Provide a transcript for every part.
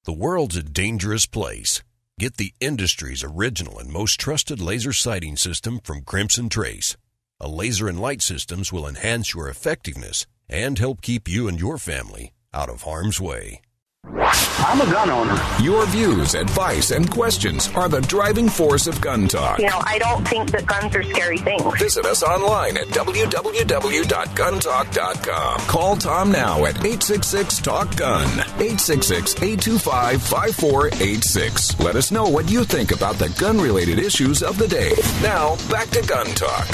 The world's a dangerous place. Get the industry's original and most trusted laser sighting system from Crimson Trace. A laser and light systems will enhance your effectiveness and help keep you and your family out of harm's way. I'm a gun owner. Your views, advice, and questions are the driving force of Gun Talk. I don't think that guns are scary things. Visit us online at www.guntalk.com. Call Tom now at 866-TALK-GUN, 866-825-5486. Let us know what you think about the gun-related issues of the day. Now, back to Gun Talk.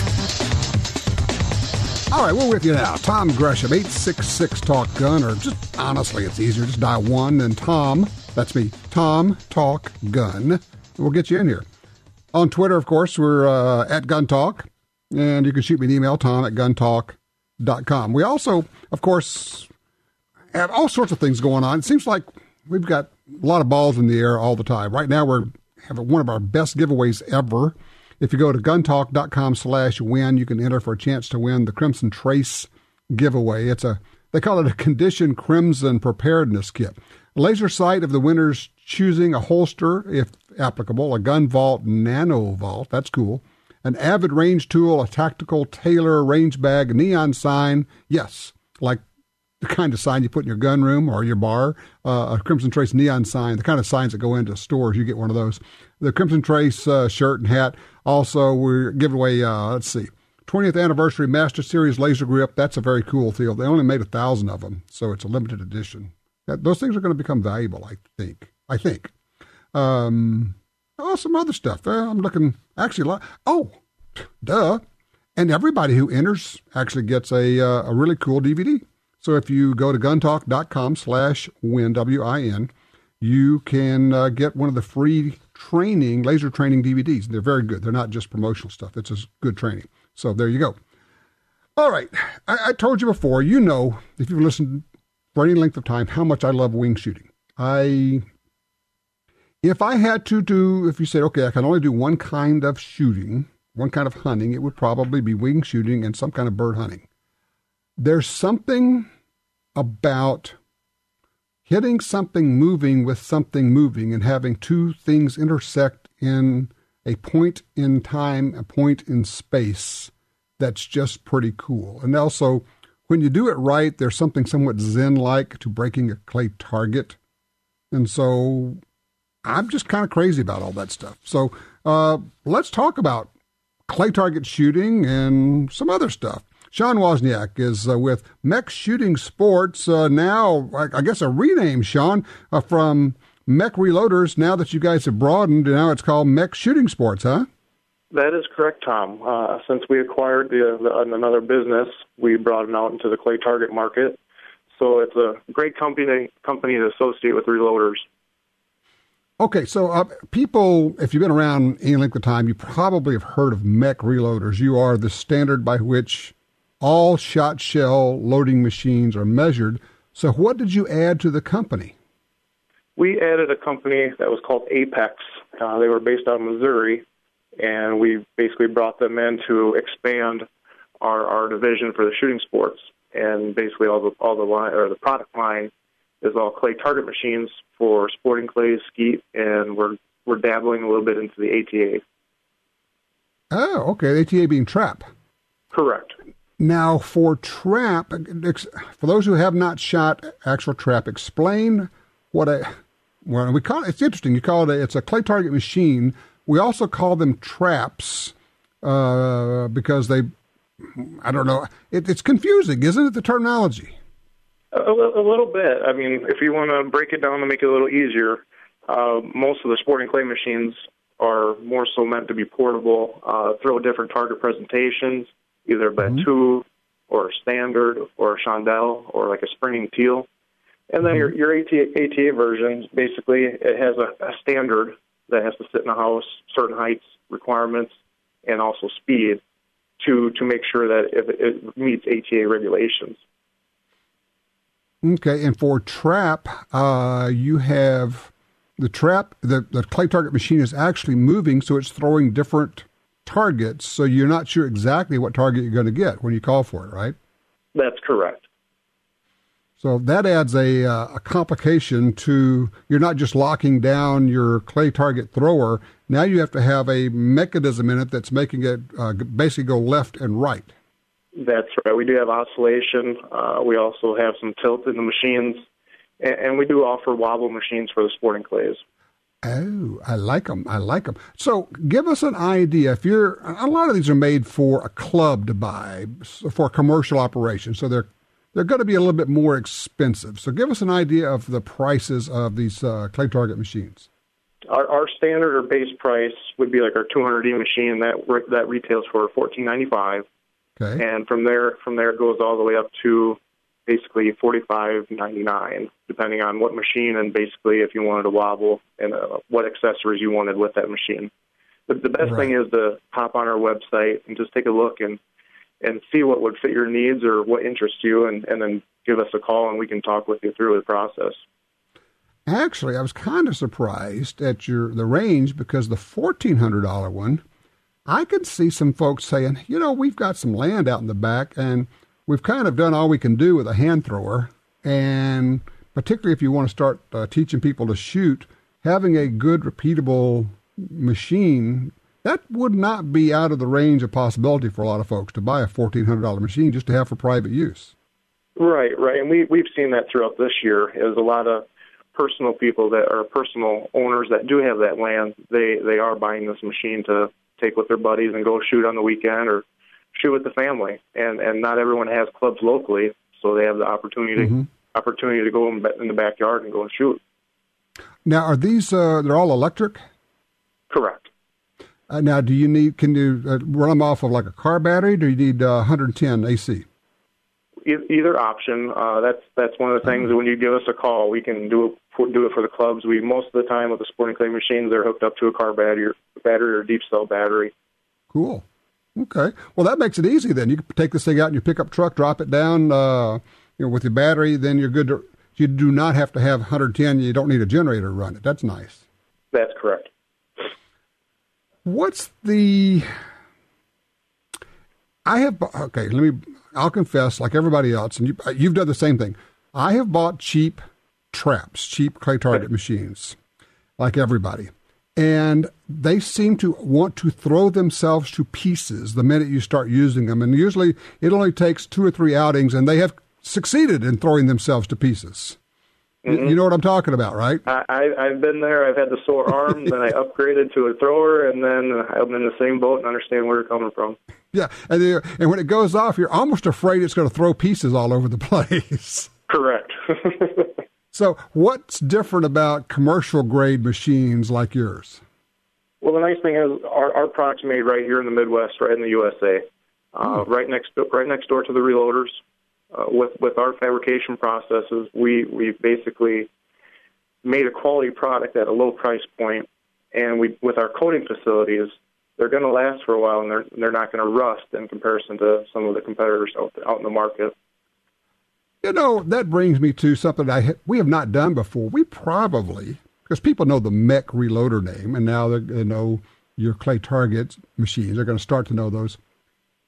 All right, we're with you now. Tom Gresham, 866-TALK-GUN, or just, honestly, it's easier. Just dial 1, then Tom, that's me, Tom Talk Gun. We'll get you in here. On Twitter, of course, we're at Gun Talk, and you can shoot me an email, tom@guntalk.com. We also, of course, have all sorts of things going on. It seems like we've got a lot of balls in the air all the time. Right now, we're having one of our best giveaways ever. If you go to guntalk.com/win, you can enter for a chance to win the Crimson Trace giveaway. They call it a Condition Crimson Preparedness Kit. A laser sight of the winner's choosing, a holster, if applicable, a gun vault, nano vault, that's cool, an avid range tool, a tactical tailor range bag, a neon sign, yes, like the kind of sign you put in your gun room or your bar, a Crimson Trace neon sign, the kind of signs that go into stores, you get one of those. The Crimson Trace shirt and hat. Also, we're giving away, 20th Anniversary Master Series Laser Grip. That's a very cool deal. They only made 1,000 of them, so it's a limited edition. Those things are going to become valuable, I think. Some other stuff. I'm looking, actually, duh. And everybody who enters actually gets a really cool DVD. So if you go to guntalk.com/win, W-I-N, you can get one of the free laser training DVDs. They're very good. They're not just promotional stuff. It's just good training. So there you go. All right. I told you before, if you've listened for any length of time, how much I love wing shooting. If you said, okay, I can only do one kind of shooting, one kind of hunting, it would probably be wing shooting and some kind of bird hunting. There's something about hitting something moving with something moving and having two things intersect in a point in time, a point in space, that's just pretty cool. And also, when you do it right, there's something somewhat zen-like to breaking a clay target. And so I'm just kind of crazy about all that stuff. So let's talk about clay target shooting and some other stuff. Shawn Wozniack is with Mech Shooting Sports, now, I guess a rename, Shawn, from Mech Reloaders. Now that you guys have broadened, now it's called Mech Shooting Sports, huh? That is correct, Tom. Since we acquired another business, we broadened out into the clay target market. So it's a great company to associate with reloaders. Okay, so people, if you've been around any length of time, you probably have heard of Mech Reloaders. You are the standard by which all shot shell loading machines are measured. So what did you add to the company? We added a company that was called Apex. They were based out of Missouri, and we basically brought them in to expand our division for the shooting sports. And basically the product line is all clay target machines for sporting clays, skeet, and we're dabbling a little bit into the ATA. Oh, okay. The ATA being trap. Correct. Now, for trap, for those who have not shot actual trap, explain we call it. It's interesting. You call it's a clay target machine. We also call them traps because I don't know. It's confusing, isn't it? The terminology. A little bit. I mean, if you want to break it down to make it a little easier, most of the sporting clay machines are more so meant to be portable, throw different target presentations, either by tube or standard or a chandelle or like a springing teal. And then your ATA version, basically, it has a standard that has to sit in a house, certain heights, requirements, and also speed to make sure that it meets ATA regulations. Okay, and for trap, you have the trap, the clay target machine is actually moving, so it's throwing different targets, so you're not sure exactly what target you're going to get when you call for it, right? That's correct. So that adds a complication to, you're not just locking down your clay target thrower. Now you have to have a mechanism in it that's making it basically go left and right. That's right. We do have oscillation. We also have some tilt in the machines, and we do offer wobble machines for the sporting clays. Oh, I like them. So give us an idea. A lot of these are made for a club to buy, for a commercial operation. So they're going to be a little bit more expensive. So give us an idea of the prices of these clay target machines. Our standard or base price would be like our 200E machine that retails for $14.95. Okay. And from there it goes all the way up to basically $45.99, depending on what machine and basically if you wanted to wobble and what accessories you wanted with that machine. The best thing is to hop on our website and just take a look and see what would fit your needs or what interests you, and then give us a call and we can talk with you through the process. Actually, I was kind of surprised at the range, because the $1,400 one, I could see some folks saying, we've got some land out in the back and we've kind of done all we can do with a hand thrower. And particularly if you want to start teaching people to shoot, having a good, repeatable machine, that would not be out of the range of possibility for a lot of folks to buy a $1,400 machine just to have for private use. Right. And we've seen that throughout this year. There's a lot of personal people that are personal owners that do have that land. They are buying this machine to take with their buddies and go shoot on the weekend or shoot with the family. And not everyone has clubs locally, so they have the opportunity to go in the backyard and go and shoot. Now, are these, they're all electric? Correct. Now, can you run them off of like a car battery, or do you need 110 AC? Either option. That's one of the things that when you give us a call, we can do it for the clubs. Most of the time with the sporting clay machines, they're hooked up to a car battery or deep cell battery. Cool. Okay. Well, that makes it easy then. You can take this thing out in your pickup truck, drop it down, with your battery, then you're good to, you do not have to have 110. You don't need a generator to run it. That's nice. That's correct. I'll confess, like everybody else, and you've done the same thing. I have bought cheap traps, cheap clay target machines, like everybody. And they seem to want to throw themselves to pieces the minute you start using them. And usually it only takes 2 or 3 outings, and they have succeeded in throwing themselves to pieces. Mm-hmm. You know what I'm talking about, right? I've been there. I've had the sore arm, then I upgraded to a thrower, and then I'm in the same boat and understand where you're coming from. Yeah, and when it goes off, you're almost afraid it's going to throw pieces all over the place. Correct. So what's different about commercial-grade machines like yours? Well, the nice thing is our product's made right here in the Midwest, right in the USA, right next door to the reloaders. With our fabrication processes, we basically made a quality product at a low price point, and with our coating facilities, they're going to last for a while, and they're not going to rust in comparison to some of the competitors out in the market. That brings me to something we have not done before. We probably, because people know the mech reloader name, and now they know your clay target machines. They're going to start to know those.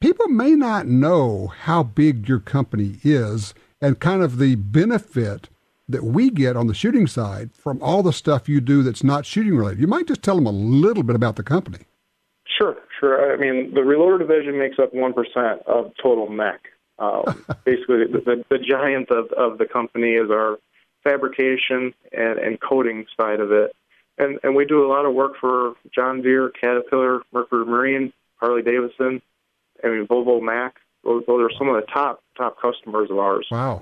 People may not know how big your company is and kind of the benefit that we get on the shooting side from all the stuff you do that's not shooting related. You might just tell them a little bit about the company. Sure. I mean, the reloader division makes up 1% of total mech. Basically, the giant of the company is our fabrication and coating side of it. And we do a lot of work for John Deere, Caterpillar, Mercury Marine, Harley Davidson, Volvo, Mack. Those are some of the top customers of ours. Wow.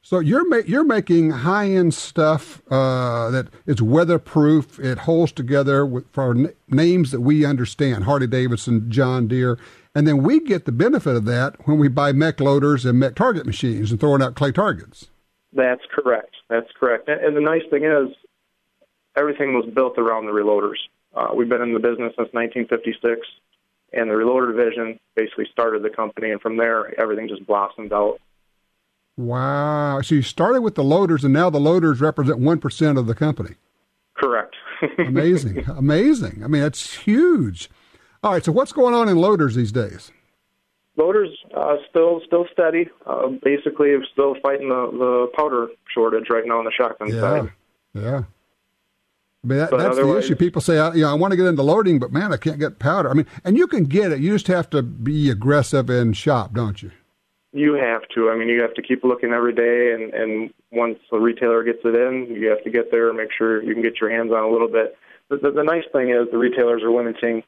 So you're making high-end stuff that is weatherproof. It holds together for names that we understand, Harley Davidson, John Deere. And then we get the benefit of that when we buy mech loaders and mech target machines and throwing out clay targets. That's correct. And the nice thing is everything was built around the reloaders. We've been in the business since 1956. And the reloader division basically started the company, and from there, everything just blossomed out. Wow. So you started with the loaders, and now the loaders represent 1% of the company. Correct. Amazing. I mean, that's huge. All right, so what's going on in loaders these days? Loaders still steady. Basically, still fighting the powder shortage right now on the shotgun side. Yeah. I mean, that's the issue. People say, I want to get into loading, but man, I can't get powder. I mean, and you can get it. You just have to be aggressive in shop, don't you? You have to. I mean, you have to keep looking every day, and once the retailer gets it in, you have to get there and make sure you can get your hands on a little bit. The nice thing is the retailers are limiting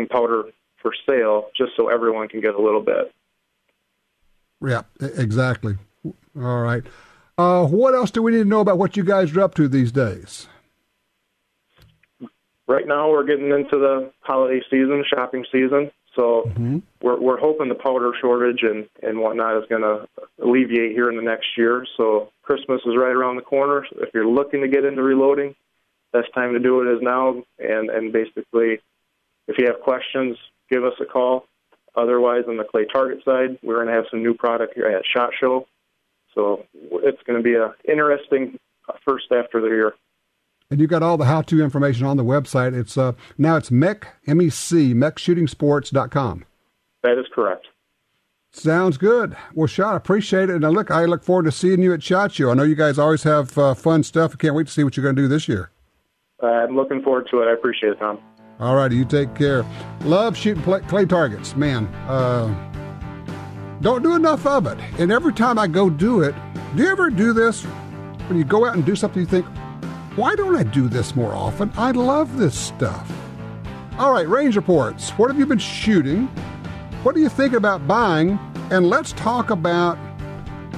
powder for sale just so everyone can get a little bit. Yeah, exactly. All right. What else do we need to know about what you guys are up to these days? Right now, we're getting into the holiday season, shopping season. So we're hoping the powder shortage and whatnot is going to alleviate here in the next year. So Christmas is right around the corner. If you're looking to get into reloading, best time to do it is now. And basically, if you have questions, give us a call. Otherwise, on the clay target side, we're going to have some new product here at SHOT Show. So it's going to be an interesting first after the year. And you got all the how-to information on the website. It's now it's mechshootingsports.com. That is correct. Sounds good. Well, Shawn, I appreciate it. And I look forward to seeing you at SHOT Show. I know you guys always have fun stuff. I can't wait to see what you're going to do this year. I'm looking forward to it. I appreciate it, Tom. All righty, you take care. Love shooting clay targets, man. Don't do enough of it. And every time I go do it, do you ever do this? When you go out and do something, you think, why don't I do this more often? I love this stuff. All right, range reports. What have you been shooting? What are you thinking about buying? And let's talk about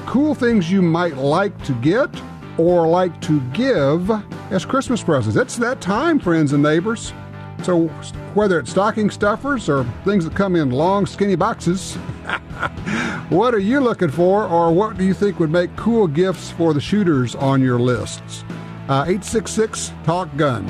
cool things you might like to get or like to give as Christmas presents. It's that time, friends and neighbors. So whether it's stocking stuffers or things that come in long, skinny boxes, what are you looking for, or what do you think would make cool gifts for the shooters on your lists? 866-TALK-GUN.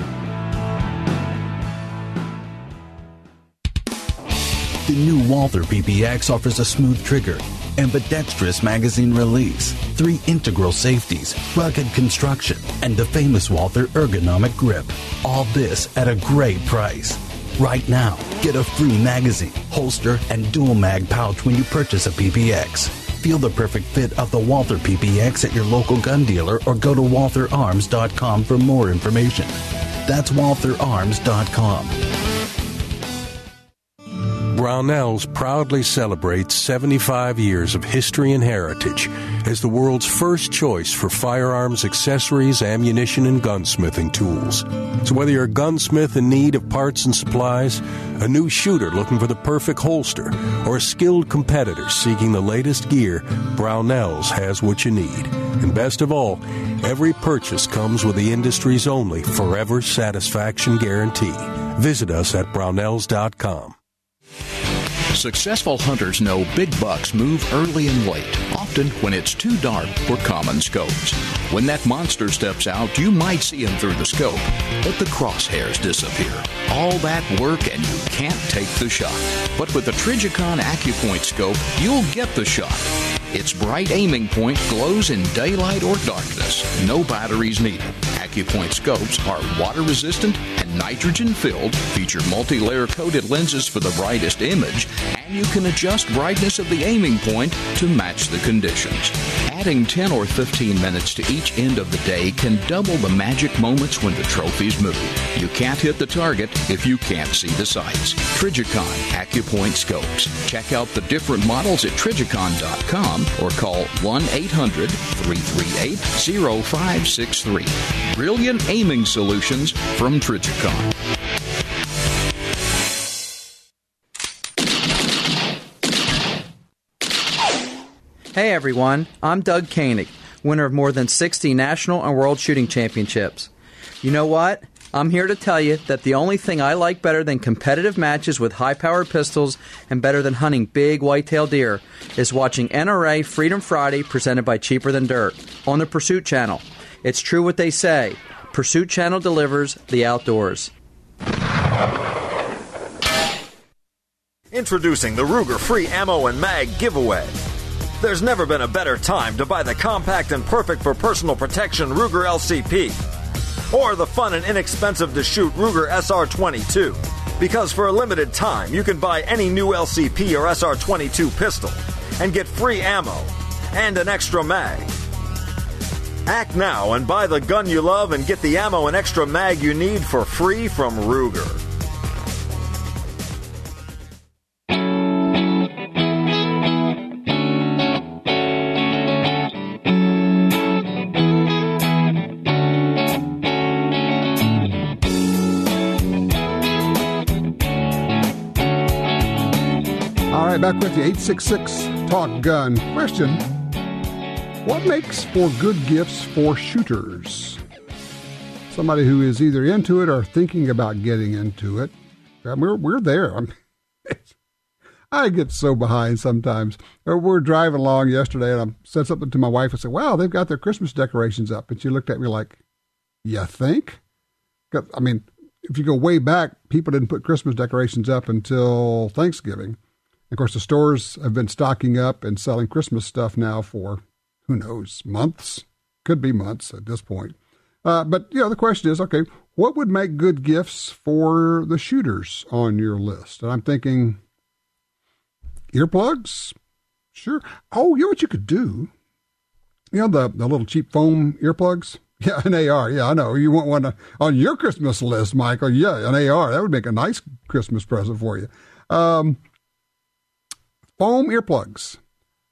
The new Walther PPX offers a smooth trigger, ambidextrous magazine release, 3 integral safeties, rugged construction, and the famous Walther ergonomic grip. All this at a great price. Right now, get a free magazine, holster, and dual mag pouch when you purchase a PPX. Feel the perfect fit of the Walther PPX at your local gun dealer or go to WaltherArms.com for more information. That's WaltherArms.com. Brownells proudly celebrates 75 years of history and heritage as the world's first choice for firearms, accessories, ammunition, and gunsmithing tools. So whether you're a gunsmith in need of parts and supplies, a new shooter looking for the perfect holster, or a skilled competitor seeking the latest gear, Brownells has what you need. And best of all, every purchase comes with the industry's only forever satisfaction guarantee. Visit us at Brownells.com. Successful hunters know big bucks move early and late, often when it's too dark for common scopes. When that monster steps out, you might see him through the scope, but the crosshairs disappear. All that work and you can't take the shot. But with the Trigicon AccuPoint scope, you'll get the shot. Its bright aiming point glows in daylight or darkness. No batteries needed. AccuPoint scopes are water-resistant and nitrogen-filled, feature multi-layer coated lenses for the brightest image, and you can adjust brightness of the aiming point to match the conditions. Adding 10 or 15 minutes to each end of the day can double the magic moments when the trophies move. You can't hit the target if you can't see the sights. Trigicon AccuPoint scopes. Check out the different models at Trigicon.com or call 1-800-338-0563. Brilliant aiming solutions from Trigicon. Hey everyone, I'm Doug Koenig, winner of more than 60 national and world shooting championships. You know what? I'm here to tell you that the only thing I like better than competitive matches with high-powered pistols and better than hunting big white-tailed deer is watching NRA Freedom Friday presented by Cheaper Than Dirt on the Pursuit Channel. It's true what they say. Pursuit Channel delivers the outdoors. Introducing the Ruger Free Ammo and Mag Giveaway. There's never been a better time to buy the compact and perfect for personal protection Ruger LCP, or the fun and inexpensive to shoot Ruger SR22. Because for a limited time, you can buy any new LCP or SR22 pistol and get free ammo and an extra mag. Act now and buy the gun you love and get the ammo and extra mag you need for free from Ruger. Back with you, 866 Talk Gun. Question: what makes for good gifts for shooters? Somebody who is either into it or thinking about getting into it. We're there. I get so behind sometimes. We're driving along yesterday, and I said something to my wife. I said, "Wow, they've got their Christmas decorations up." And she looked at me like, "You think?" 'Cause, I mean, if you go way back, people didn't put Christmas decorations up until Thanksgiving. Of course, the stores have been stocking up and selling Christmas stuff now for, who knows, months. Could be months at this point. But, the question is, okay, what would make good gifts for the shooters on your list? And I'm thinking earplugs? Sure. Oh, you know what you could do? The little cheap foam earplugs? Yeah, an AR. Yeah, I know. You want one on your Christmas list, Michael. Yeah, an AR. That would make a nice Christmas present for you. Foam earplugs,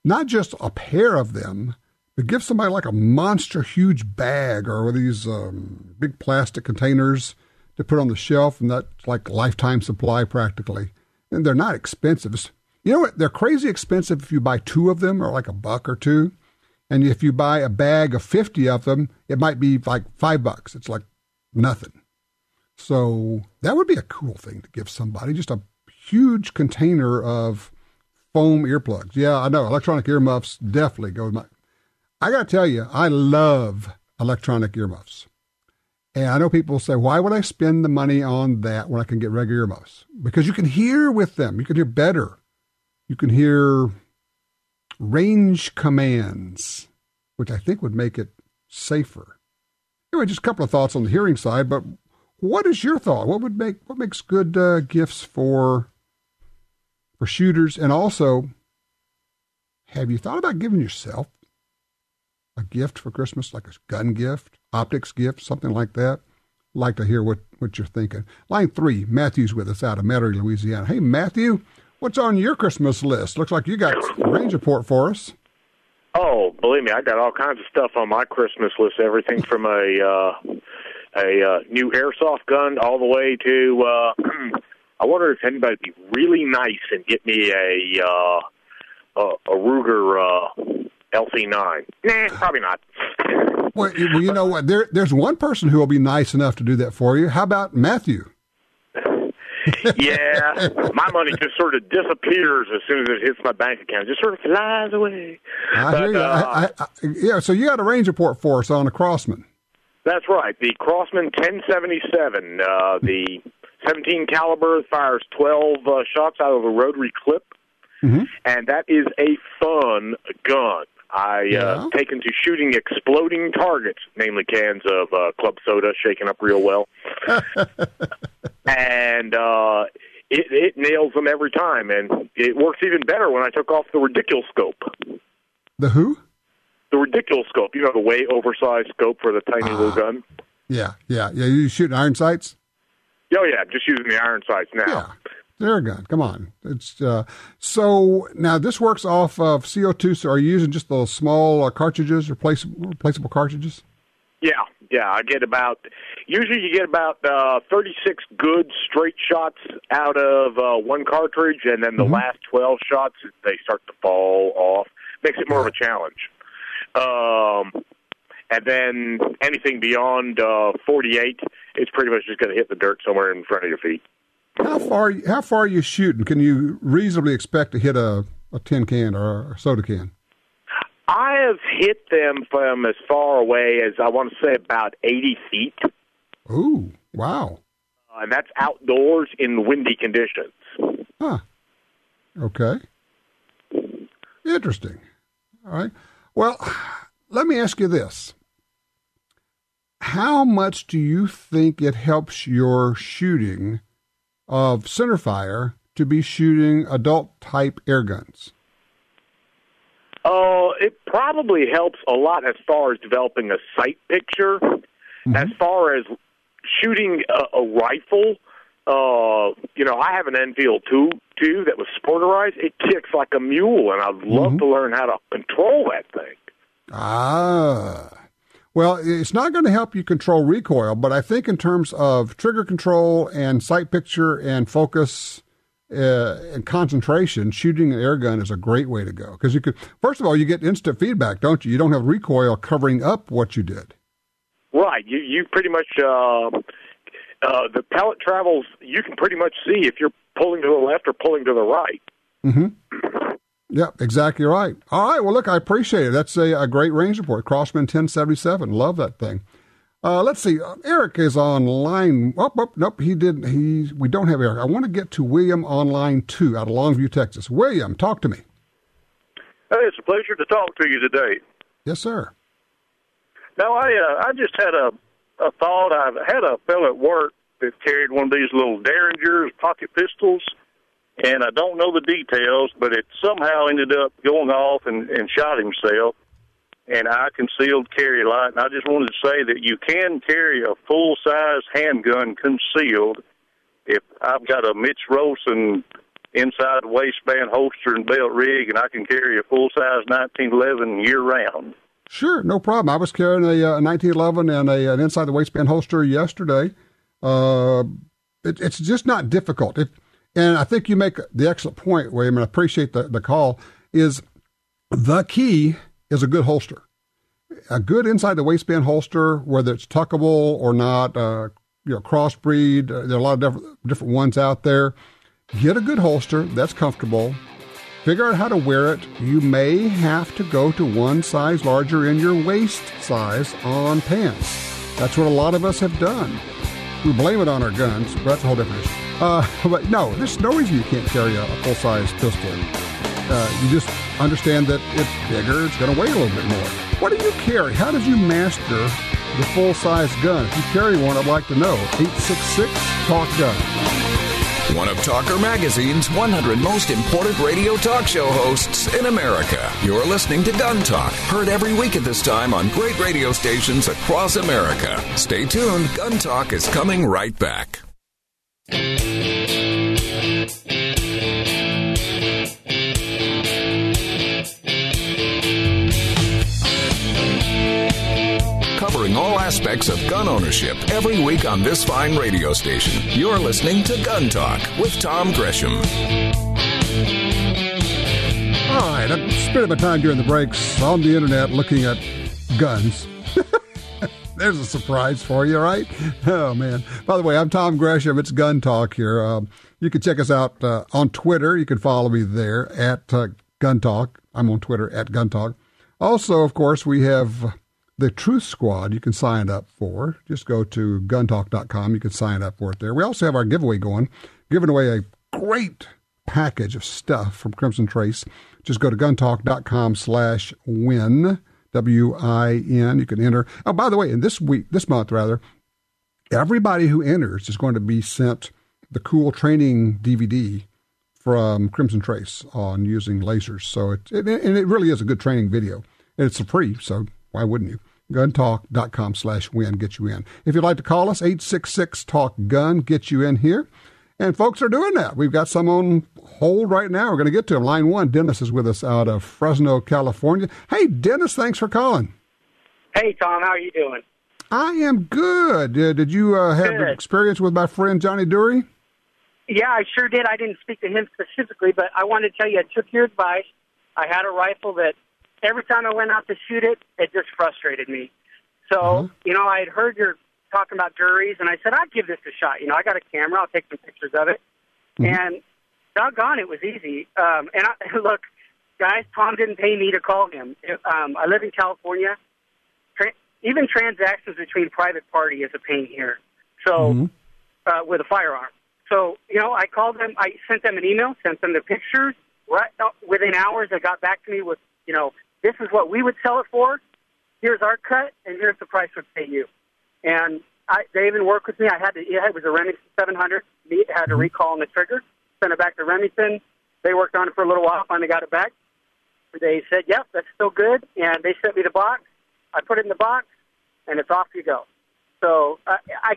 not just a pair of them, but give somebody like a monster huge bag or these big plastic containers to put on the shelf, and that's like lifetime supply practically. And they're not expensive. You know what? They're crazy expensive if you buy 2 of them, or like $1 or $2. And if you buy a bag of 50 of them, it might be like $5. It's like nothing. So that would be a cool thing to give somebody, just a huge container of foam earplugs. Yeah, I know. Electronic earmuffs definitely go with my... I got to tell you, I love electronic earmuffs. And I know people say, why would I spend the money on that when I can get regular earmuffs? Because you can hear with them. You can hear better. You can hear range commands, which I think would make it safer. Anyway, just a couple of thoughts on the hearing side, but what is your thought? What makes good gifts for shooters? And also, have you thought about giving yourself a gift for Christmas, like a gun gift, optics gift, something like that? I'd like to hear what you're thinking. Line 3, Matthew's with us out of Metairie, Louisiana. Hey, Matthew, what's on your Christmas list? Looks like you got a range report for us. Oh, believe me, I got all kinds of stuff on my Christmas list. Everything from a new airsoft gun all the way to... I wonder if anybody'd be really nice and get me a Ruger LC9. Nah, probably not. Well, you know what? There's one person who will be nice enough to do that for you. How about Matthew? Yeah, my money just sort of disappears as soon as it hits my bank account. It just sort of flies away. I hear you. Yeah, so you got a range report for us on a Crossman. That's right. The Crossman 1077, the 17 caliber, fires 12 shots out of a rotary clip, and that is a fun gun. I taken to shooting exploding targets, namely cans of club soda shaken up real well, and it nails them every time, and it works even better when I took off the ridiculous scope. The who? The ridiculous scope. You know, the way oversized scope for the tiny little gun. Yeah. You shooting iron sights? Oh, yeah, I'm just using the iron sights now. Yeah, they're a gun. Come on. It's so now this works off of CO2. So are you using just those small cartridges, replaceable cartridges? Yeah. I get usually you get about 36 good straight shots out of one cartridge, and then the last 12 shots, they start to fall off. Makes it more of a challenge. And then anything beyond 48, it's pretty much just going to hit the dirt somewhere in front of your feet. How far are you shooting? Can you reasonably expect to hit a tin can or a soda can? I have hit them from as far away as, I want to say, about 80 feet. Ooh, wow. And that's outdoors in windy conditions. Huh. Okay. Interesting. All right. Well, let me ask you this. How much do you think it helps your shooting of centerfire to be shooting adult-type air guns? It probably helps a lot as far as developing a sight picture. Mm-hmm. As far as shooting a rifle, I have an Enfield 2 that was sporterized. It kicks like a mule, and I'd love to learn how to control that thing. Well, it's not going to help you control recoil, but I think in terms of trigger control and sight picture and focus and concentration, shooting an air gun is a great way to go. Because first of all, you get instant feedback, don't you? You don't have recoil covering up what you did. Right. You pretty much, the pellet travels, you can pretty much see if you're pulling to the left or pulling to the right. Mm-hmm. Yeah, exactly right. All right, well, look, I appreciate it. That's a great range report. Crossman 1077. Love that thing. Let's see. Eric is online. Nope, we don't have Eric. I want to get to William on line 2 out of Longview, Texas. William, talk to me. Hey, it's a pleasure to talk to you today. Yes, sir. Now, I just had a thought. I had a fellow at work that carried one of these little Derringers pocket pistols, and I don't know the details, but it somehow ended up going off and shot himself. And I concealed carry light, and I just wanted to say that you can carry a full-size handgun concealed. If I've got a Mitch Rosen inside the waistband holster and belt rig, and I can carry a full-size 1911 year-round. Sure, no problem. I was carrying a 1911 and an inside the waistband holster yesterday. It's just not difficult. And I think you make the excellent point, William, and I appreciate the call, is the key is a good holster. A good inside the waistband holster, whether it's tuckable or not, crossbreed, there are a lot of different ones out there. Get a good holster that's comfortable. Figure out how to wear it. You may have to go to one size larger in your waist size on pants. That's what a lot of us have done. We blame it on our guns, but that's a whole different issue. But no, there's no reason you can't carry a full-size pistol. You just understand that it's bigger, it's going to weigh a little bit more. What do you carry? How did you master the full-size gun? If you carry one, I'd like to know. 866-TALK-GUN. One of Talker Magazine's 100 most important radio talk show hosts in America. You're listening to Gun Talk, heard every week at this time on great radio stations across America. Stay tuned. Gun Talk is coming right back. Covering all aspects of gun ownership every week on this fine radio station. You're listening to Gun Talk with Tom Gresham. All right, I'm spending my time during the breaks on the internet looking at guns. There's a surprise for you, right? Oh, man. By the way, I'm Tom Gresham. It's Gun Talk here. You can check us out on Twitter. You can follow me there at Gun Talk. I'm on Twitter at Gun Talk. Also, of course, we have the Truth Squad you can sign up for. Just go to guntalk.com. You can sign up for it there. We also have our giveaway going, giving away a great package of stuff from Crimson Trace. Just go to guntalk.com/win, WIN. You can enter. Oh, by the way, in this month, everybody who enters is going to be sent the cool training DVD from Crimson Trace on using lasers. So it really is a good training video. And it's free, so why wouldn't you? Guntalk.com/win, get you in. If you'd like to call us, 866-TALK-GUN, get you in here. And folks are doing that. We've got some on hold right now. We're going to get to them. Line 1, Dennis is with us out of Fresno, California. Hey, Dennis, thanks for calling. Hey, Tom, how are you doing? I am good. Did you have an experience with my friend Johnny Dury? Yeah, I sure did. I didn't speak to him specifically, but I wanted to tell you I took your advice. I had a rifle that every time I went out to shoot it, it just frustrated me. So, I had heard your talking about Dury's, and I said, I'd give this a shot. I got a camera. I'll take some pictures of it. And doggone, it was easy. Look, guys, Tom didn't pay me to call him. I live in California. Even transactions between private party is a pain here. So, with a firearm. So, I called them. I sent them an email, sent them the pictures. Right within hours, they got back to me with, this is what we would sell it for. Here's our cut, and here's the price we'd pay you. And they even worked with me. It was a Remington 700. had a recall on the trigger. Sent it back to Remington. They worked on it for a little while, finally got it back. They said, yep, that's still good, and they sent me the box. I put it in the box, and it's off you go. So I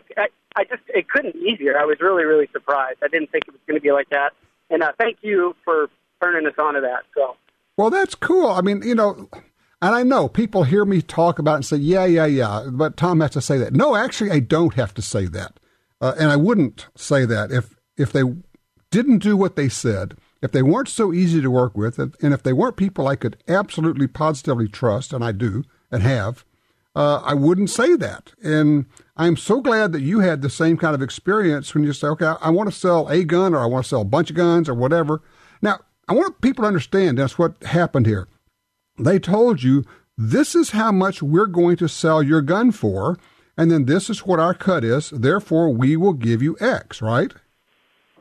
just, it couldn't be easier. I was really, really surprised. I didn't think it was going to be like that. And thank you for turning us on to that. So. Well, that's cool. I mean, you know, and I know people hear me talk about it and say, yeah, but Tom has to say that. No, actually, I don't have to say that. And I wouldn't say that if they didn't do what they said. If they weren't so easy to work with, and if they weren't people I could absolutely positively trust, and I do and have, I wouldn't say that. And I'm so glad that you had the same kind of experience when you say, okay, I want to sell a gun, or I want to sell a bunch of guns or whatever. Now, I want people to understand that's what happened here. They told you, this is how much we're going to sell your gun for, and then this is what our cut is, therefore we will give you X, right?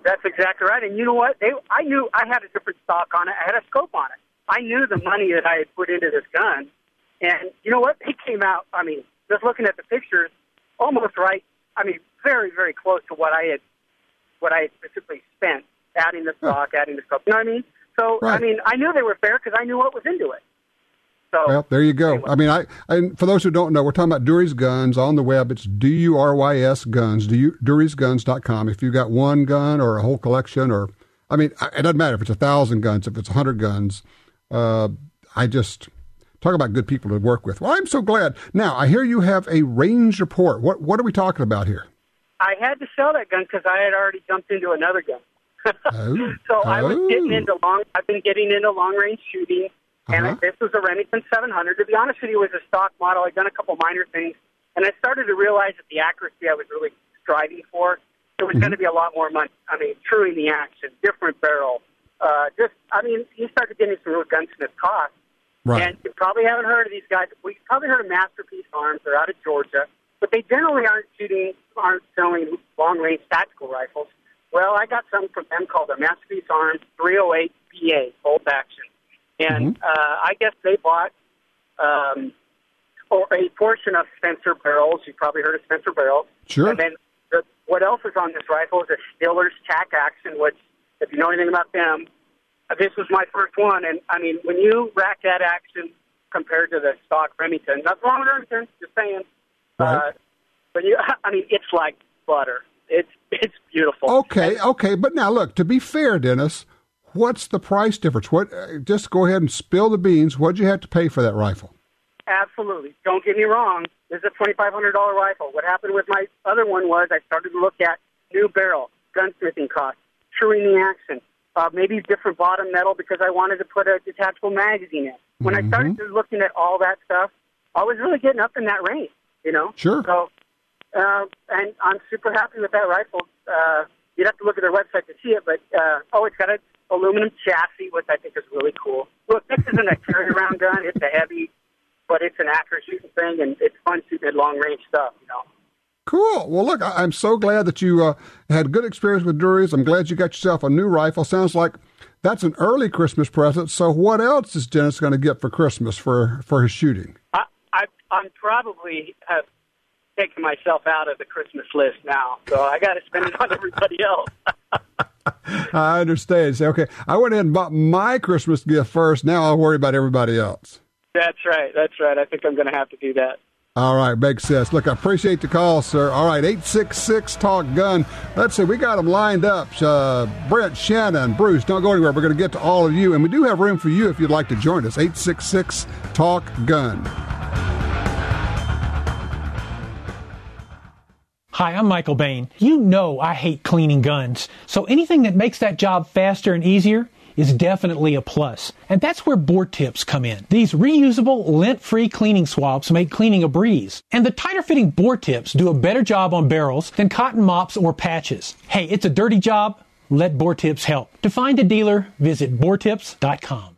That's exactly right. And you know what? I knew I had a different stock on it. I had a scope on it. I knew the money that I had put into this gun. And you know what? They came out, I mean, just looking at the pictures, almost right. I mean, very, very close to what I had specifically spent, adding the stock, adding the scope. You know what I mean? So, right. I mean, I knew they were fair because I knew what was into it. So, well, there you go. Anyway. I mean, I for those who don't know, we're talking about Dury's Guns on the web. It's DURYS Guns, DurysGuns.com. If you've got one gun or a whole collection, or, I mean, it doesn't matter if it's 1,000 guns, if it's 100 guns. I just talk about good people to work with. Well, I'm so glad. Now, I hear you have a range report. What are we talking about here? I had to sell that gun because I had already jumped into another gun. I was getting into I've been getting into long range shooting. And this was a Remington 700. To be honest with you, it was a stock model. I'd done a couple minor things, and I started to realize that the accuracy I was really striving for, it was going to be a lot more money. I mean, truing the action, different barrel. You start to get into some real gunsmith costs. Right. And you probably haven't heard of these guys. Well, you probably heard of Masterpiece Arms. They're out of Georgia, but they generally aren't selling long-range tactical rifles. Well, I got something from them called a Masterpiece Arms 308 BA, bolt action. And I guess they bought or a portion of Spencer barrels. You've probably heard of Spencer barrels. Sure. And then what else is on this rifle is a Stiller's tack action, which, if you know anything about them, this was my first one. And, I mean, when you rack that action compared to the stock Remington, nothing wrong with Remington, just saying. Right. But it's like butter. It's beautiful. Okay. But now, look, to be fair, Dennis, what's the price difference? Just go ahead and spill the beans. What'd you have to pay for that rifle? Absolutely. Don't get me wrong. This is a $2,500 rifle. What happened with my other one was I started to look at new barrel, gunsmithing costs, truing the action, maybe different bottom metal because I wanted to put a detachable magazine in. When I started looking at all that stuff, I was really getting up in that range, you know? Sure. So, and I'm super happy with that rifle. You'd have to look at their website to see it, but, it's got a aluminum chassis, which I think is really cool. Look, this isn't a carry-around gun. It's a heavy, but it's an accurate shooting thing, and it's fun shooting at long-range stuff, you know. Cool. Well, look, I'm so glad that you had good experience with Dury's. I'm glad you got yourself a new rifle. Sounds like that's an early Christmas present. So what else is Dennis going to get for Christmas for his shooting? I'm probably have taken myself out of the Christmas list now, so I got to spend it on everybody else. I understand. Say, okay, I went ahead and bought my Christmas gift first. Now I'll worry about everybody else. That's right. I think I'm going to have to do that. All right, makes sense. Look, I appreciate the call, sir. All right, 866-TALK-GUN. Let's see, we got them lined up. Brent, Shannon, Bruce, don't go anywhere. We're going to get to all of you, and we do have room for you if you'd like to join us. 866-TALK-GUN. Hi, I'm Michael Bain. You know I hate cleaning guns, so anything that makes that job faster and easier is definitely a plus. And that's where Bore Tips come in. These reusable, lint-free cleaning swabs make cleaning a breeze. And the tighter-fitting Bore Tips do a better job on barrels than cotton mops or patches. Hey, it's a dirty job. Let Bore Tips help. To find a dealer, visit boretips.com.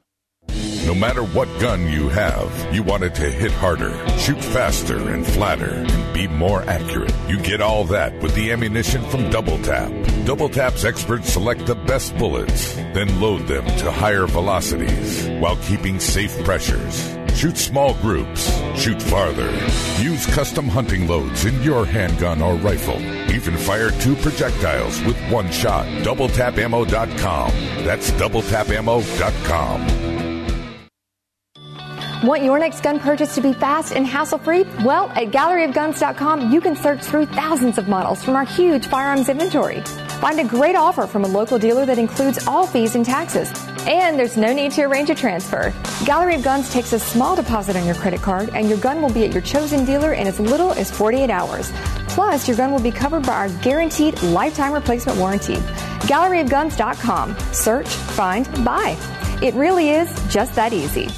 No matter what gun you have, you want it to hit harder, shoot faster and flatter, and be more accurate. You get all that with the ammunition from Double Tap. Double Tap's experts select the best bullets, then load them to higher velocities while keeping safe pressures. Shoot small groups. Shoot farther. Use custom hunting loads in your handgun or rifle. Even fire 2 projectiles with one shot. DoubleTapAmmo.com. That's DoubleTapAmmo.com. Want your next gun purchase to be fast and hassle-free? Well, at GalleryofGuns.com, you can search through thousands of models from our huge firearms inventory. Find a great offer from a local dealer that includes all fees and taxes. And there's no need to arrange a transfer. Gallery of Guns takes a small deposit on your credit card, and your gun will be at your chosen dealer in as little as 48 hours. Plus, your gun will be covered by our guaranteed lifetime replacement warranty. GalleryofGuns.com. Search, find, buy. It really is just that easy.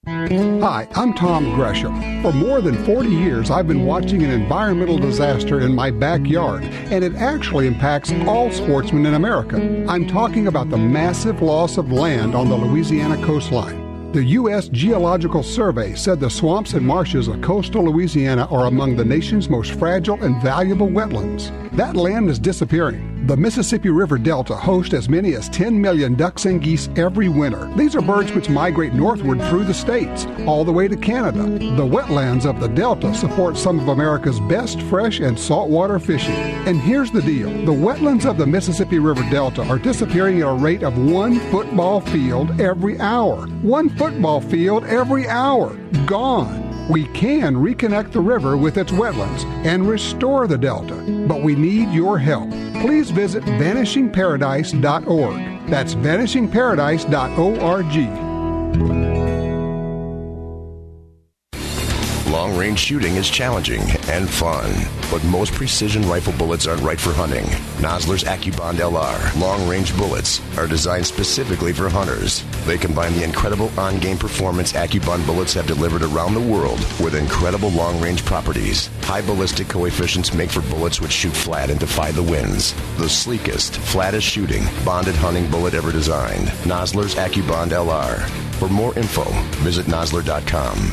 Hi, I'm Tom Gresham. For more than 40 years, I've been watching an environmental disaster in my backyard, and it actually impacts all sportsmen in America. I'm talking about the massive loss of land on the Louisiana coastline. The U.S. Geological Survey said the swamps and marshes of coastal Louisiana are among the nation's most fragile and valuable wetlands. That land is disappearing. The Mississippi River Delta hosts as many as 10 million ducks and geese every winter. These are birds which migrate northward through the states, all the way to Canada. The wetlands of the Delta support some of America's best fresh and saltwater fishing. And here's the deal. The wetlands of the Mississippi River Delta are disappearing at a rate of 1 football field every hour. 1 football field every hour. Gone. We can reconnect the river with its wetlands and restore the Delta, but we need your help. Please visit vanishingparadise.org. That's vanishingparadise.org. Long-range shooting is challenging and fun, but most precision rifle bullets aren't right for hunting. Nosler's AccuBond LR long-range bullets are designed specifically for hunters. They combine the incredible on-game performance AccuBond bullets have delivered around the world with incredible long-range properties. High ballistic coefficients make for bullets which shoot flat and defy the winds. The sleekest, flattest shooting, bonded hunting bullet ever designed. Nosler's AccuBond LR. For more info, visit Nosler.com.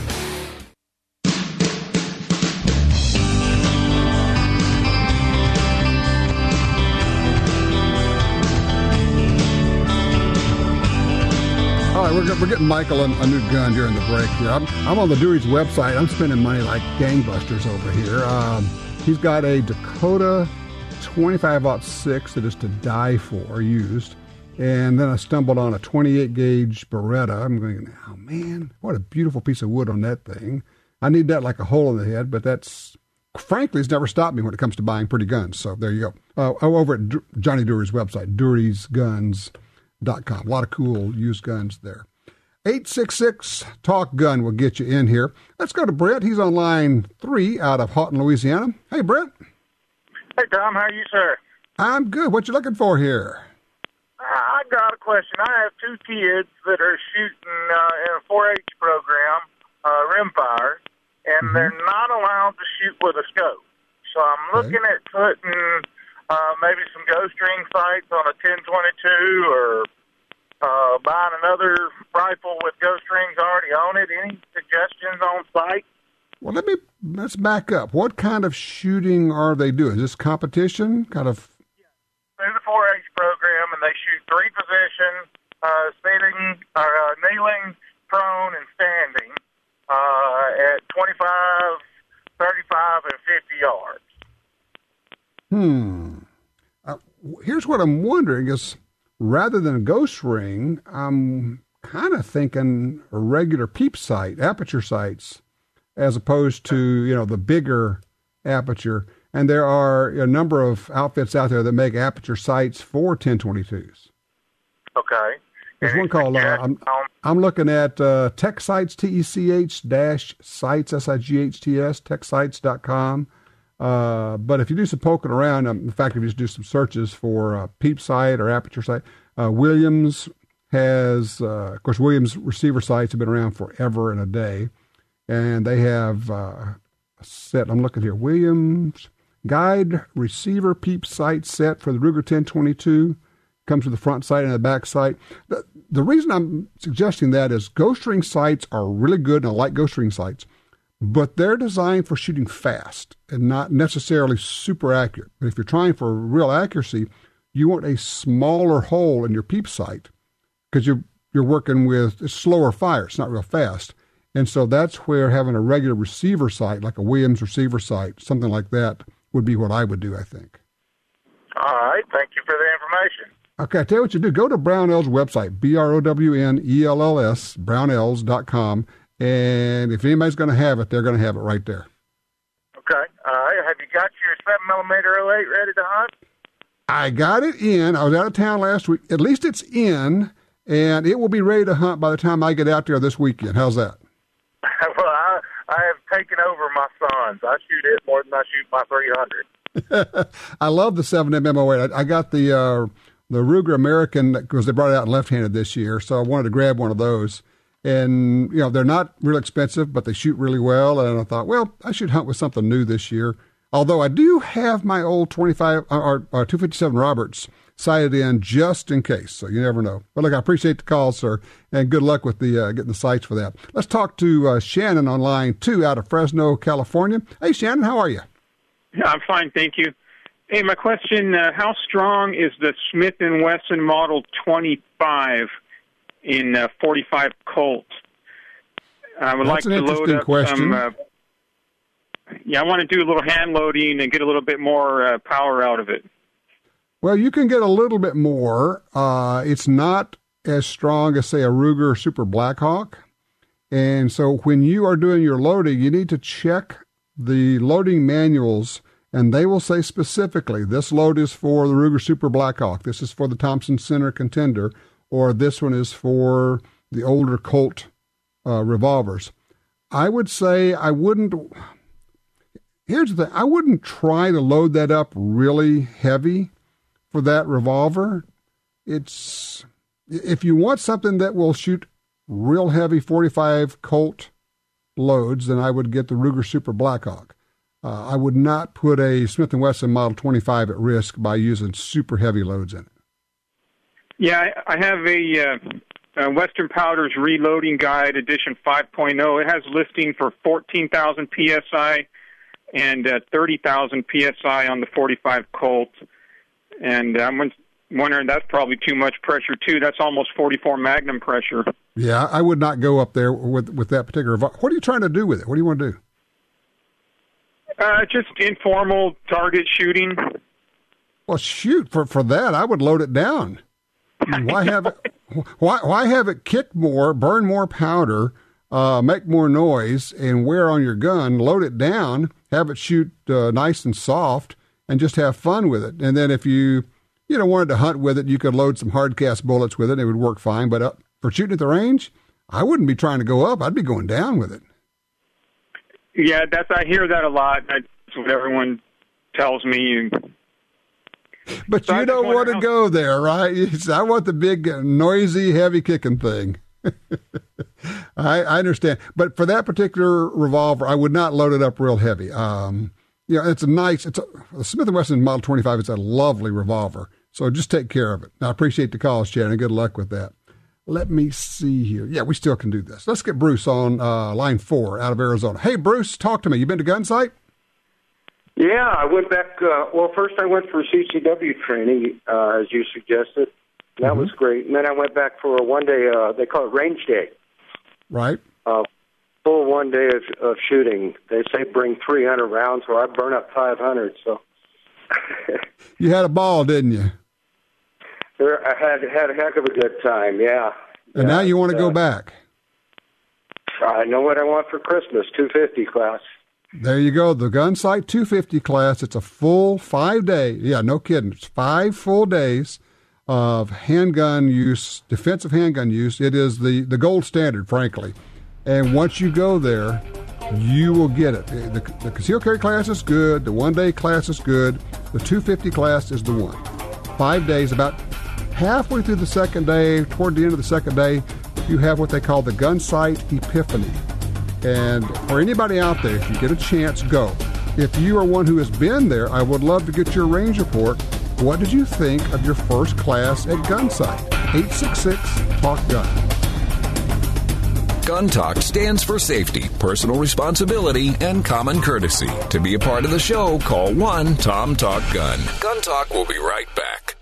All right, we're getting Michael a new gun during the break here. I'm on the Dewey's website. I'm spending money like gangbusters over here. He's got a Dakota 25-06 that is to die for, used. And then I stumbled on a 28-gauge Beretta. I'm going, oh, man, what a beautiful piece of wood on that thing. I need that like a hole in the head, but that's, frankly, it's never stopped me when it comes to buying pretty guns. So there you go. Over at Johnny Dewey's website, Dewey'sGuns.com. A lot of cool used guns there. 866-TALK-GUN will get you in here. Let's go to Brett. He's on line 3 out of Houghton, Louisiana. Hey, Brett. Hey, Tom. How are you, sir? I'm good. What you looking for here? I got a question. I have 2 kids that are shooting in a 4-H program, rimfire, and they're not allowed to shoot with a scope. So I'm looking at putting maybe some ghost ring sights on a 10-22 or buying another rifle with ghost rings already on it. Any suggestions on sight? Well, let's back up. What kind of shooting are they doing? Is this competition? Kind of? Through the 4-H program, and they shoot 3 positions, sitting, kneeling, prone, and standing at 25, 35, and 50 yards. Here's what I'm wondering is, rather than a ghost ring, I'm kind of thinking a regular peep sight, aperture sights, as opposed to, the bigger aperture. And there are a number of outfits out there that make aperture sights for 10-22s. Okay. There's one called, I'm looking at Tech Sights, TECH-Sights, SIGHTS, TechSights.com. But if you do some poking around, in fact, if you just do some searches for peep sight or aperture sight, Williams has, of course, Williams receiver sights have been around forever and a day. And they have a set, I'm looking here, Williams Guide Receiver Peep Sight Set for the Ruger 10-22. Comes with the front sight and the back sight. The reason I'm suggesting that is ghost ring sights are really good, and I like ghost ring sights, but they're designed for shooting fast and not necessarily super accurate. But if you're trying for real accuracy, you want a smaller hole in your peep sight because you're working with slower fire. It's not real fast. And so that's where having a regular receiver sight, like a Williams receiver sight, something like that, would be what I would do, I think. All right. Thank you for the information. Okay, I tell you what you do. Go to Brownells website, BROWNELLS, brownells.com, and if anybody's going to have it, they're going to have it right there. Okay. All right. Have you got your 7mm 08 ready to hunt? I got it in. I was out of town last week. At least it's in, and it will be ready to hunt by the time I get out there this weekend. How's that? Well, I have taken over my sons. I shoot it more than I shoot my 300. I love the 7mm 08. I got the Ruger American because they brought it out left-handed this year, so I wanted to grab one of those. And, they're not real expensive, but they shoot really well. And I thought, well, I should hunt with something new this year. Although I do have my old 257 Roberts sighted in just in case, so you never know. But look, I appreciate the call, sir, and good luck with the getting the sights for that. Let's talk to Shannon on line 2 out of Fresno, California. Hey, Shannon, how are you? Yeah, I'm fine, thank you. Hey, my question, how strong is the Smith & Wesson Model 25 in 45 Colt? I would like to load up some... I want to do a little hand loading and get a little bit more power out of it. Well, you can get a little bit more. It's not as strong as, say, a Ruger Super Blackhawk. And so when you are doing your loading, you need to check the loading manuals, and they will say specifically, this load is for the Ruger Super Blackhawk, this is for the Thompson Center Contender, or this one is for the older Colt revolvers. I would say here's the thing, I wouldn't try to load that up really heavy for that revolver. If you want something that will shoot real heavy 45 Colt loads, then I would get the Ruger Super Blackhawk. I would not put a Smith & Wesson Model 25 at risk by using super heavy loads in it. Yeah, I have a Western Powders Reloading Guide Edition 5.0. It has listing for 14,000 PSI and 30,000 PSI on the 45 Colt. And I'm wondering, that's probably too much pressure, too. That's almost 44 Magnum pressure. Yeah, I would not go up there with that particular... What are you trying to do with it? What do you want to do? Just informal target shooting. Well, shoot, for that, I would load it down. I mean, why have it kick more, burn more powder, make more noise, and wear on your gun? Load it down, have it shoot nice and soft, and just have fun with it. And then if you wanted to hunt with it, you could load some hard cast bullets with it, and it would work fine. But for shooting at the range, I wouldn't be trying to go up. I'd be going down with it. Yeah, I hear that a lot. That's what everyone tells me. But so you don't want to go there, right? I want the big, noisy, heavy kicking thing. I understand. But for that particular revolver, I would not load it up real heavy. It's a Smith & Wesson Model 25. It's a lovely revolver. So just take care of it. I appreciate the call, Shannon. Good luck with that. Let me see here. Yeah, we still can do this. Let's get Bruce on line 4 out of Arizona. Hey, Bruce, talk to me. You been to Gunsight? Yeah, I went back. First I went for CCW training, as you suggested. That was great. And then I went back for a one-day, they call it range day. Right. Full 1 day of shooting. They say bring 300 rounds, or I burn up 500. So you had a ball, didn't you? I had a heck of a good time, yeah. And now you want to go back? I know what I want for Christmas, 250 class. There you go, the Gunsight 250 class. It's a full 5 day. Yeah, no kidding. It's 5 full days of handgun use, defensive handgun use. It is the gold standard, frankly. And once you go there, you will get it. The concealed carry class is good. The 1 day class is good. The 250 class is the one. 5 days, about halfway through the second day, toward the end of the second day, you have what they call the Gunsight Epiphany. And for anybody out there, if you get a chance, go. If you are one who has been there, I would love to get your range report. What did you think of your first class at Gunsight? 866-TALK-GUN. Gun Talk stands for safety, personal responsibility, and common courtesy. To be a part of the show, call 1-TOM-TALK-GUN. Gun Talk will be right back.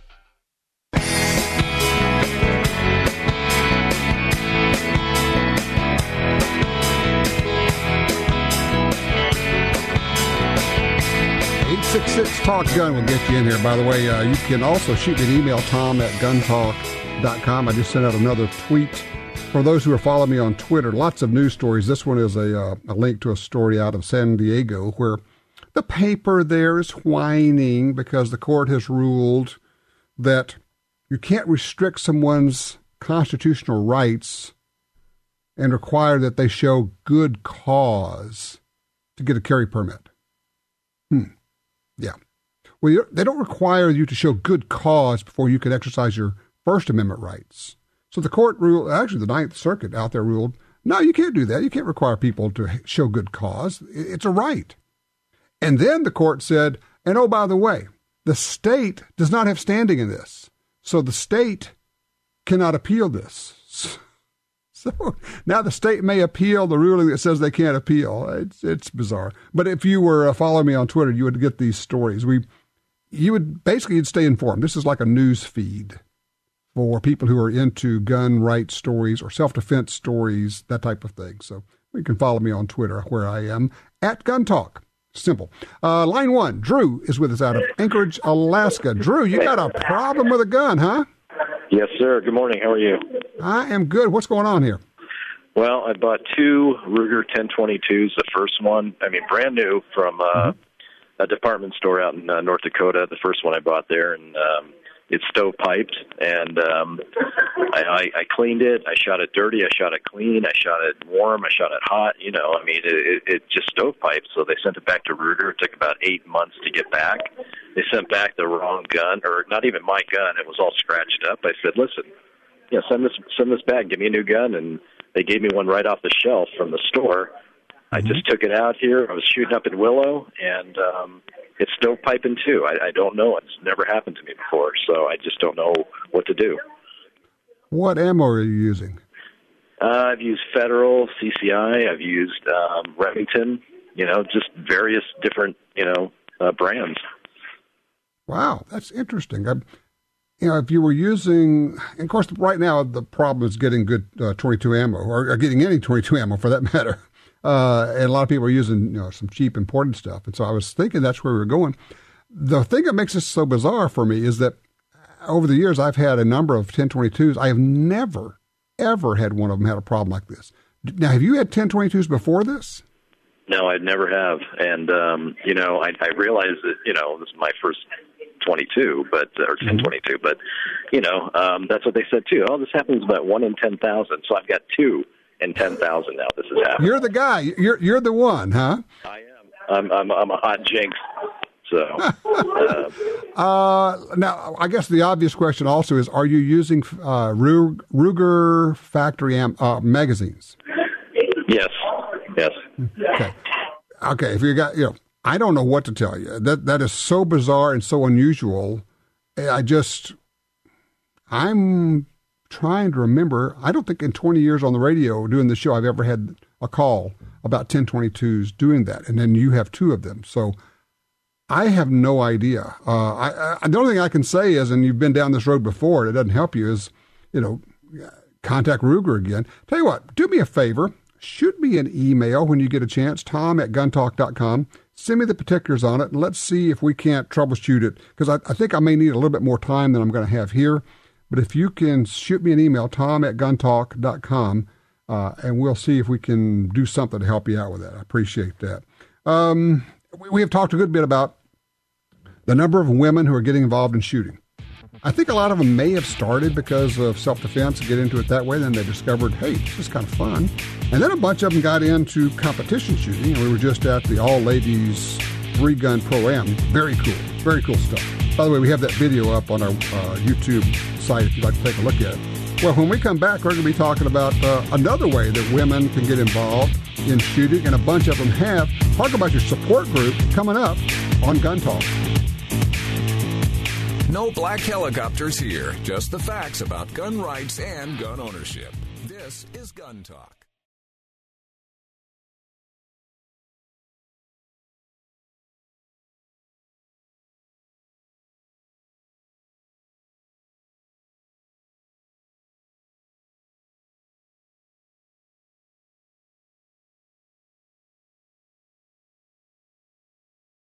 866-TALK-GUN will get you in here. By the way, you can also shoot me an email, tom@guntalk.com. I just sent out another tweet. For those who are following me on Twitter, lots of news stories. This one is a link to a story out of San Diego where the paper there is whining because the court has ruled that you can't restrict someone's constitutional rights and require that they show good cause to get a carry permit. Yeah. Well, they don't require you to show good cause before you can exercise your First Amendment rights. So the court ruled, actually the Ninth Circuit out there ruled, no, you can't do that. You can't require people to show good cause. It's a right. And then the court said, and oh, by the way, the state does not have standing in this. So the state cannot appeal this. So now the state may appeal the ruling that says they can't appeal. It's bizarre. But if you were following me on Twitter, you would get these stories. You'd stay informed. This is like a news feed for people who are into gun rights stories or self-defense stories, that type of thing. So you can follow me on Twitter where I am at Gun Talk. Simple. Line 1, Drew is with us out of Anchorage, Alaska. Drew, you got a problem with a gun, huh? Yes, sir. Good morning. How are you? I am good. What's going on here? Well, I bought 2 Ruger 1022s. The first one, brand new from a department store out in North Dakota. The first one I bought there, and it's stovepiped. And I cleaned it. I shot it dirty. I shot it clean. I shot it warm. I shot it hot. It just stovepiped. So they sent it back to Ruger. It took about 8 months to get back. They sent back the wrong gun, or not even my gun. It was all scratched up. I said, listen, send this back. Give me a new gun. And they gave me one right off the shelf from the store. I just took it out here. I was shooting up in Willow, and it's stovepiping too. I don't know. It's never happened to me before, so I just don't know what to do. What ammo are you using? I've used Federal, CCI. I've used Remington, just various different, brands. Wow, that's interesting. If you were using, and of course, right now the problem is getting good 22 ammo, or getting any 22 ammo for that matter. And a lot of people are using, some cheap imported stuff. And so I was thinking that's where we were going. The thing that makes this so bizarre for me is that over the years I've had a number of 1022s. I have never, ever had one of them had a problem like this. Now, have you had 1022s before this? No, I never have. And, I realized that, this is my first 22, or 1022, but, that's what they said too. Oh, this happens about 1 in 10,000. So I've got 2 in 10,000 now. This is happening. You're the guy. You're the one, huh? I am. I'm a hot jinx. So, now I guess the obvious question also is: are you using Ruger factory magazines? Yes. Okay. If you got, I don't know what to tell you. That is so bizarre and so unusual. I'm trying to remember. I don't think in 20 years on the radio doing the show I've ever had a call about 1022s doing that, and then you have 2 of them. So I have no idea. The only thing I can say is, and you've been down this road before, and it doesn't help you, is, contact Ruger again. Tell you what, do me a favor. Shoot me an email when you get a chance, tom@guntalk.com. Send me the particulars on it, and let's see if we can't troubleshoot it, because I think I may need a little bit more time than I'm going to have here. But if you can shoot me an email, tom@guntalk.com, and we'll see if we can do something to help you out with that. I appreciate that. We have talked a good bit about the number of women who are getting involved in shooting. I think a lot of them may have started because of self-defense and get into it that way. Then they discovered, hey, this is kind of fun. And then a bunch of them got into competition shooting. And we were just at the all-ladies 3-gun Pro-Am. Very cool stuff. By the way, we have that video up on our YouTube site if you'd like to take a look at it. Well, when we come back, we're going to be talking about another way that women can get involved in shooting, and a bunch of them have. Talk about your support group coming up on Gun Talk. No black helicopters here, just the facts about gun rights and gun ownership. This is Gun Talk.